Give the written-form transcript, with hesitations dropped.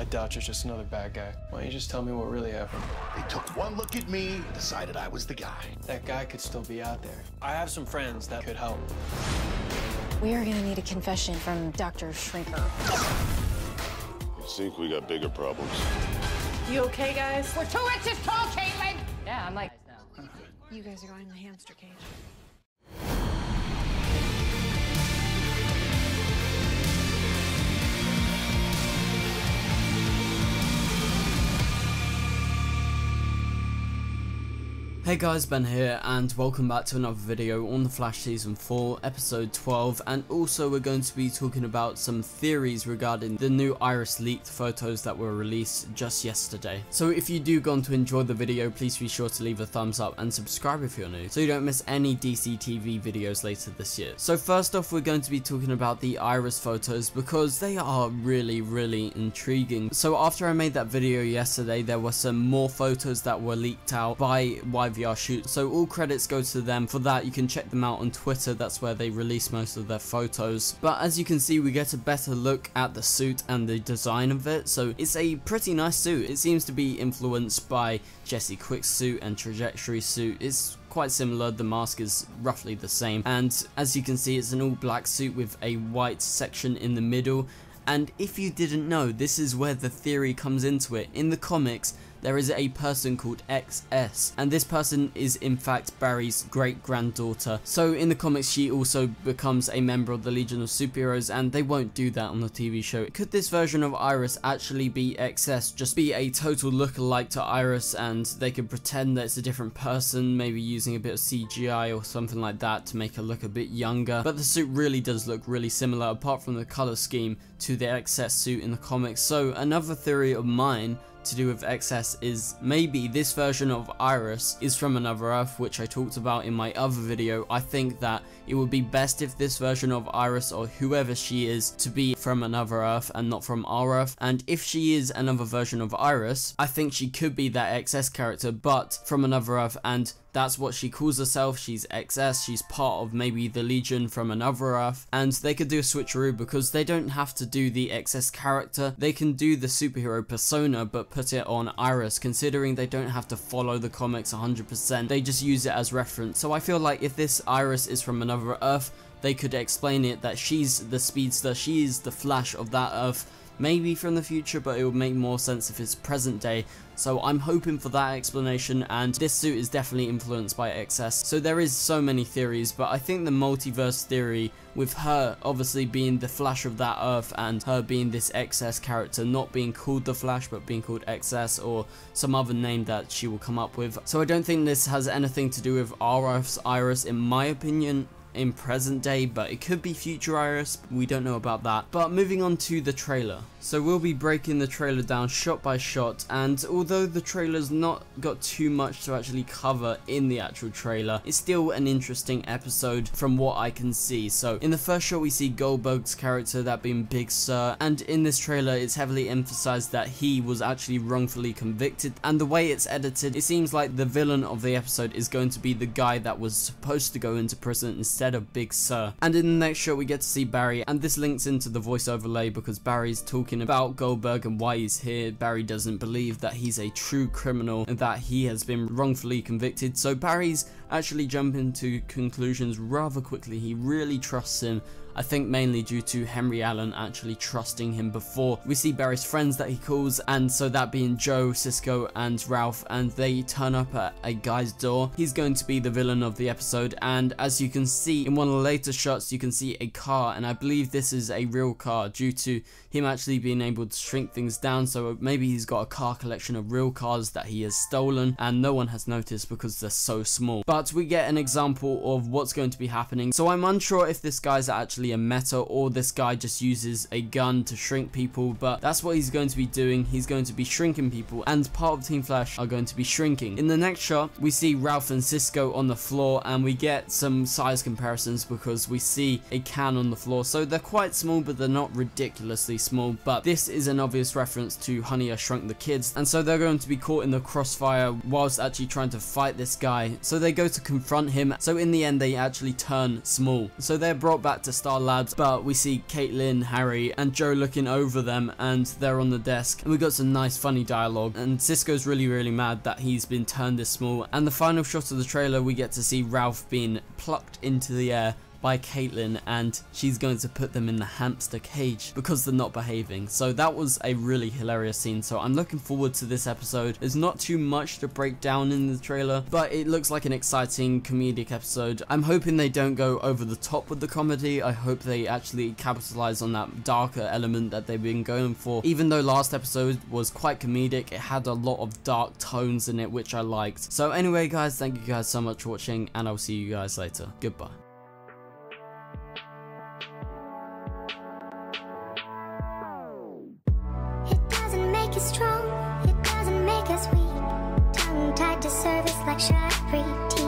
I doubt you're just another bad guy. Why don't you just tell me what really happened? They took one look at me, decided I was the guy. That guy could still be out there. I have some friends that could help. We are gonna need a confession from Dr. Shrinker. I think we got bigger problems. You okay, guys? We're 2 inches tall, Caitlin! Yeah, I'm like... You guys are going in the hamster cage. Hey guys, Ben here and welcome back to another video on The Flash Season 4 episode 12, and also we're going to be talking about some theories regarding the new Iris leaked photos that were released just yesterday. So if you do go on to enjoy the video, please be sure to leave a thumbs up and subscribe if you're new so you don't miss any DC TV videos later this year. So first off, we're going to be talking about the Iris photos because they are really intriguing. So after I made that video yesterday, there were some more photos that were leaked out by YVR Shoot, so all credits go to them for that. You can check them out on Twitter, that's where they release most of their photos. But as you can see, we get a better look at the suit and the design of it, so it's a pretty nice suit. It seems to be influenced by Jesse Quick's suit and Trajectory's suit. It's quite similar, the mask is roughly the same, and as you can see, it's an all black suit with a white section in the middle. And if you didn't know, this is where the theory comes into it. In the comics, there is a person called XS, and this person is in fact Barry's great-granddaughter. So in the comics, she also becomes a member of the Legion of Superheroes, and they won't do that on the TV show. Could this version of Iris actually be XS, just be a total look-alike to Iris, and they could pretend that it's a different person, maybe using a bit of CGI or something like that to make her look a bit younger? But the suit really does look really similar, apart from the color scheme, to the XS suit in the comics. So another theory of mine to do with XS is maybe this version of Iris is from another Earth, which I talked about in my other video. I think that it would be best if this version of Iris, or whoever she is, to be from another Earth and not from our Earth. And if she is another version of Iris, I think she could be that XS character, but from another Earth, and that's what she calls herself. She's XS, she's part of maybe the Legion from another Earth, and they could do a switcheroo because they don't have to do the XS character, they can do the superhero persona but put it on Iris, considering they don't have to follow the comics 100%, they just use it as reference. So I feel like if this Iris is from another Earth, they could explain it that she's the Speedster, she is the Flash of that Earth, maybe from the future, but it would make more sense if it's present day. So I'm hoping for that explanation, and this suit is definitely influenced by XS. So there is so many theories, but I think the multiverse theory, with her obviously being the Flash of that Earth and her being this XS character, not being called the Flash but being called XS or some other name that she will come up with. So I don't think this has anything to do with our Earth's Iris, in my opinion, in present day, but it could be future Iris, we don't know about that. But moving on to the trailer. So we'll be breaking the trailer down shot by shot, and although the trailer's not got too much to actually cover in the actual trailer, it's still an interesting episode from what I can see. So in the first shot we see Goldberg's character, that being Big Sir, and in this trailer it's heavily emphasized that he was actually wrongfully convicted, and the way it's edited, it seems like the villain of the episode is going to be the guy that was supposed to go into prison instead of Big Sir. And in the next shot we get to see Barry, and this links into the voice overlay because Barry's talking about Goldberg and why he's here. Barry doesn't believe that he's a true criminal and that he has been wrongfully convicted, so Barry's actually jumping to conclusions rather quickly. He really trusts him, I think mainly due to Henry Allen actually trusting him before. We see Barry's friends that he calls, and so that being Joe, Cisco and Ralph, and they turn up at a guy's door. He's going to be the villain of the episode, and as you can see in one of the later shots, you can see a car, and I believe this is a real car due to him actually being able to shrink things down, so maybe he's got a car collection of real cars that he has stolen and no one has noticed because they're so small. But we get an example of what's going to be happening, so I'm unsure if this guy's actually a meta or this guy just uses a gun to shrink people, but that's what he's going to be doing. He's going to be shrinking people, and part of Team Flash are going to be shrinking. In the next shot we see Ralph and Cisco on the floor, and we get some size comparisons because we see a can on the floor, so they're quite small but they're not ridiculously small. But this is an obvious reference to Honey, I Shrunk the Kids, and so they're going to be caught in the crossfire whilst actually trying to fight this guy. So they go to confront him, so in the end they actually turn small. So they're brought back to Star Labs, but we see Caitlin, Harry, and Joe looking over them, and they're on the desk, and we got some nice funny dialogue, and Cisco's really mad that he's been turned this small. And the final shot of the trailer, we get to see Ralph being plucked into the air by Caitlin, and she's going to put them in the hamster cage because they're not behaving. So that was a really hilarious scene, so I'm looking forward to this episode. There's not too much to break down in the trailer, but it looks like an exciting comedic episode. I'm hoping they don't go over the top with the comedy. I hope they actually capitalize on that darker element that they've been going for. Even though last episode was quite comedic, it had a lot of dark tones in it, which I liked. So anyway guys, thank you guys so much for watching, and I'll see you guys later. Goodbye. Strong, it doesn't make us weak. Tongue tied to service like Shari.